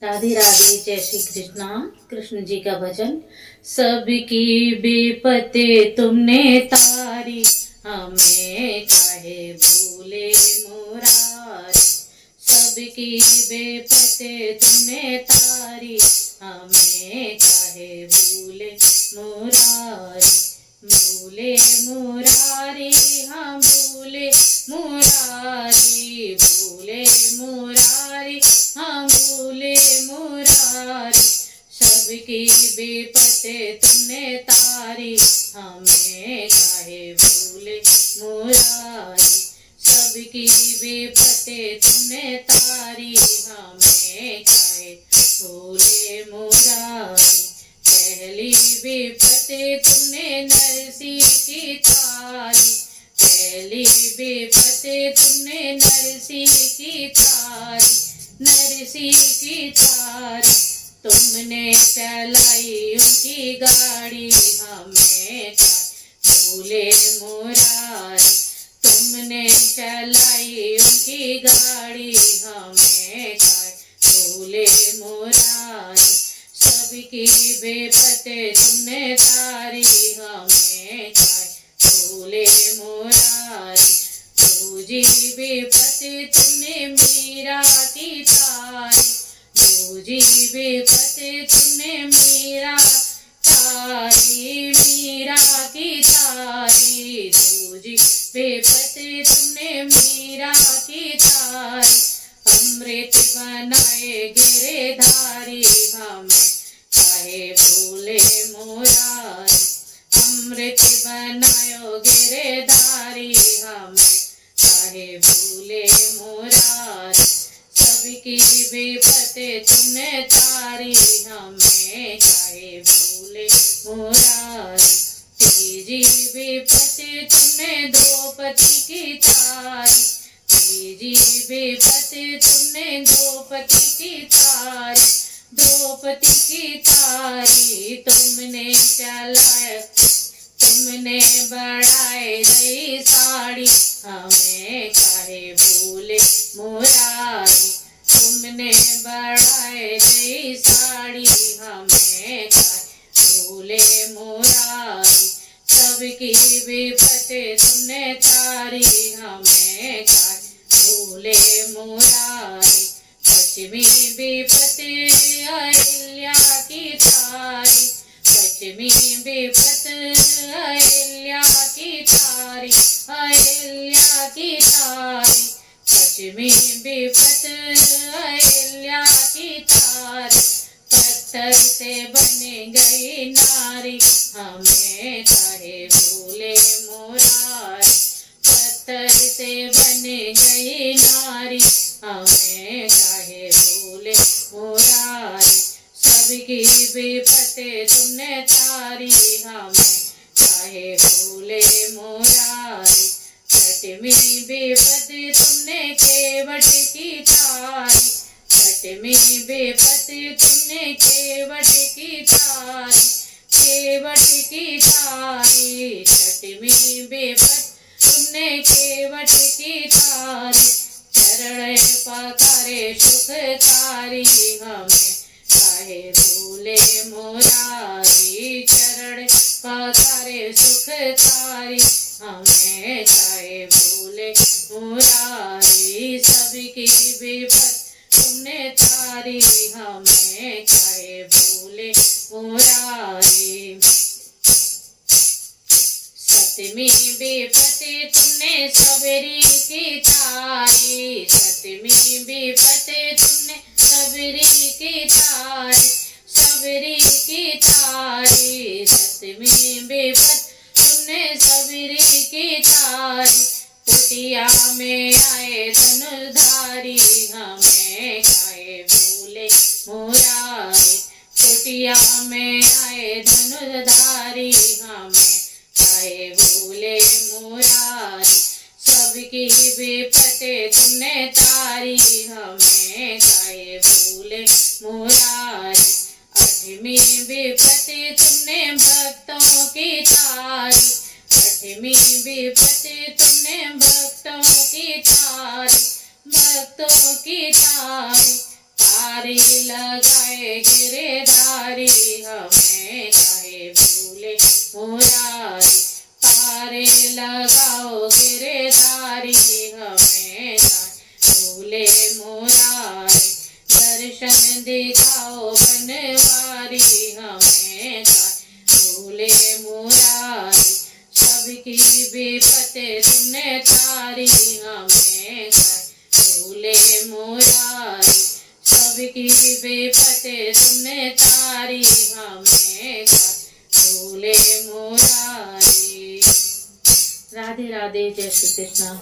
राधे राधे, जय श्री कृष्णा। कृष्ण जी का भजन। सबकी विपत्ति तुमने तारी, हमें काहे भूले मुरारी। सबकी विपत्ति तुमने तारी, हमें काहे भूले मुरारी। भूले मुरारी, हाँ भूले मुरारी, भूले मुरारी, हाँ भूले मुरारी। सबकी विपत्ति तुमने तारी, हमें काहे भूले मुरारी। सबकी विपत्ति तुमने तारी, हमें काहे भूले मुरारी। पहली विपत्ति तुमने नरसी की तारी, पहली विपत्ति तुमने नरसी की तारी, नरसी की तारी। तुमने चलाई उनकी गाड़ी, हमें भूले मुरारी। तुमने चलाई उनकी गाड़ी, हमें भूले मुरारी। सबकी विपत्ति तुमने तारी, हमें भूले मुरारी। दूजी विपत्ति तुमने मीरा की तारी, दूजी विपत्ति तुमने मीरा तारी, मीरा की तारी। दूजी विपत्ति तुमने मीरा की तारी। अमृत बनाए गिरधारी, हमें काहे भूले मुरारी। अमृत बनायो गिरधारी, हमें काहे भूले मुरारी। सबकी विपत्ति तुमने तारी, हमें काहे भूले मुरारी। तीजी विपत्ति तुमने द्रौपदी की तारी, तीजी विपत्ति तुमने द्रौपदी की तारी, द्रौपदी की तारी। तुमने चलाए तुमने बढ़ाए गई साड़ी, हमें काहे भूले मुरारी। तुमने बढ़ाए गई साड़ी, हमें काहे भूले मुरारी। सबकी विपत्ति तुमने तारी, हमें काहे भूले मुरारी। पश्चिमी विपत्ति अहिल्या की तारी, पश्चिमी विपत्ति अहिल्या की तारी, अहिल्या की तारी। पश्चिमी विपत्ति अहिल्या की तारी। पत्थर से बन गई नारी, हमें काहे भूले मुरारी। पत्थर से बन गई नारी, हमें काहे भूले मुरारी। सबकी विपत्ति तुमने तारी, हमें काहे भूले मुरारी। छठवीं विपत्ति तुमने केवट की तारी, छठवीं विपत्ति तुमने केवट की तारी, केवट की तारी। छठवीं विपत्ति तुमने केवट की तारी। चरण पखारे सुखकारी, हमें काहे भूले मुरारी। चरण पखारे सुखकारी, हमें काहे भूले मुरारी। सबकी विपत्ति तुमने तारी, हमें काहे भूले मुरारी। सतवीं विपत्ति तुमने सबरी की तारी, सतवीं विपत्ति तुमने सबरी की तारी, सबरी की तारी। सतवीं विपत्ति तुमने सबरी की तारी। कुटिया में आए धनुधारी, हमें काहे भूले मुरारी। कुटिया में आए धनुधारी, हमें काहे भूले मुरारी। सबकी विपत्ति तुमने तारी, हमें काहे भूले मुरारी। अठवीं विपत्ति तुमने भक्तों की तारी, अठवीं विपत्ति तुमने भक्तों की तारी, भक्तों की तारी। तारी लगाए गिरधारी, हमें काहे भूले मुरारी। पारे लगाओ गिरधारी, हमें काहे भूले मुरारी। दर्शन दिखाओ बनवारी, हमें काहे भूले मुरारी। सबकी विपत तुमने तारी, हमें काहे भूले मुरारी। सबकी विपत तुमने तारी, हमें काहे भूले मुरारी। राधे राधे। जय श्री कृष्ण।